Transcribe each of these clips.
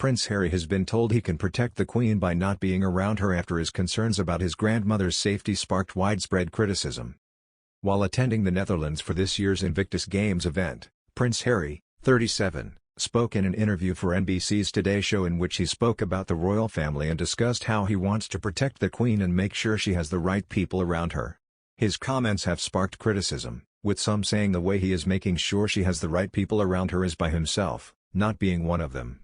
Prince Harry has been told he can protect the Queen by not being around her after his concerns about his grandmother's safety sparked widespread criticism. While attending the Netherlands for this year's Invictus Games event, Prince Harry, 37, spoke in an interview for NBC's Today Show in which he spoke about the royal family and discussed how he wants to protect the Queen and make sure she has the right people around her. His comments have sparked criticism, with some saying the way he is making sure she has the right people around her is by himself, not being one of them.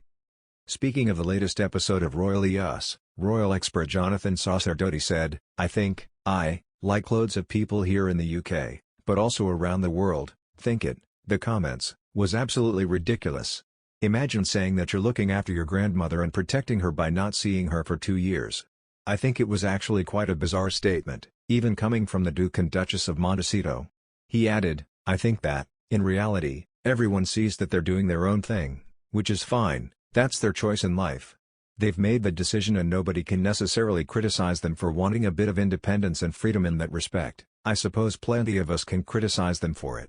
Speaking of the latest episode of Royally Us, royal expert Jonathan Sacerdoti said, "I think, like loads of people here in the UK, but also around the world, think it, the comments, was absolutely ridiculous. Imagine saying that you're looking after your grandmother and protecting her by not seeing her for 2 years. I think it was actually quite a bizarre statement, even coming from the Duke and Duchess of Montecito." He added, "I think that, in reality, everyone sees that they're doing their own thing, which is fine. That's their choice in life. They've made the decision and nobody can necessarily criticize them for wanting a bit of independence and freedom in that respect. I suppose plenty of us can criticize them for it.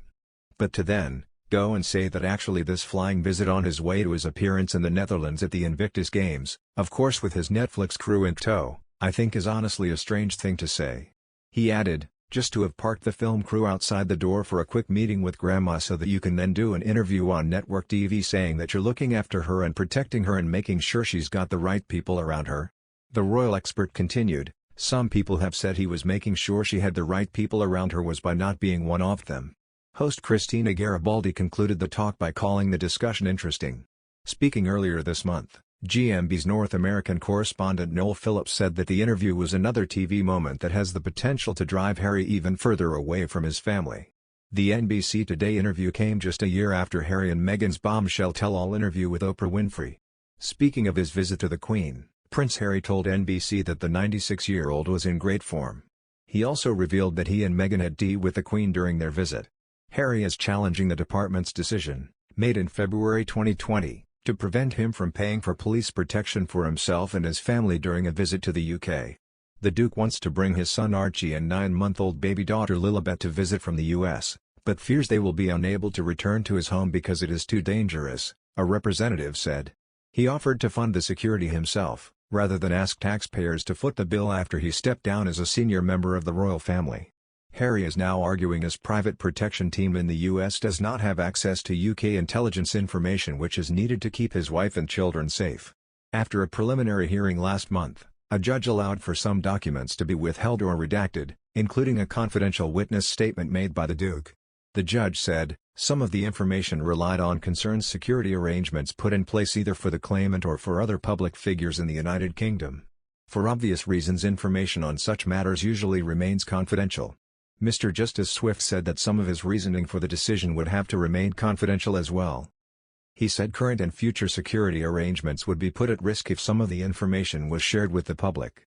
But to then, go and say that actually this flying visit on his way to his appearance in the Netherlands at the Invictus Games, of course with his Netflix crew in tow, I think is honestly a strange thing to say." He added, "Just to have parked the film crew outside the door for a quick meeting with Grandma so that you can then do an interview on network TV saying that you're looking after her and protecting her and making sure she's got the right people around her." The royal expert continued, "Some people have said he was making sure she had the right people around her was by not being one of them." Host Christina Garibaldi concluded the talk by calling the discussion interesting. Speaking earlier this month, GMB's North American correspondent Noel Phillips said that the interview was another TV moment that has the potential to drive Harry even further away from his family. The NBC Today interview came just a year after Harry and Meghan's bombshell tell-all interview with Oprah Winfrey. Speaking of his visit to the Queen, Prince Harry told NBC that the 96-year-old was in great form. He also revealed that he and Meghan had tea with the Queen during their visit. Harry is challenging the department's decision, made in February 2020, to prevent him from paying for police protection for himself and his family during a visit to the UK. The Duke wants to bring his son Archie and 9-month-old baby daughter Lilibet to visit from the US, but fears they will be unable to return to his home because it is too dangerous, a representative said. He offered to fund the security himself, rather than ask taxpayers to foot the bill after he stepped down as a senior member of the royal family. Harry is now arguing his private protection team in the US does not have access to UK intelligence information which is needed to keep his wife and children safe. After a preliminary hearing last month, a judge allowed for some documents to be withheld or redacted, including a confidential witness statement made by the Duke. The judge said, some of the information relied on concerns security arrangements put in place either for the claimant or for other public figures in the United Kingdom. For obvious reasons, information on such matters usually remains confidential. Mr. Justice Swift said that some of his reasoning for the decision would have to remain confidential as well. He said current and future security arrangements would be put at risk if some of the information was shared with the public.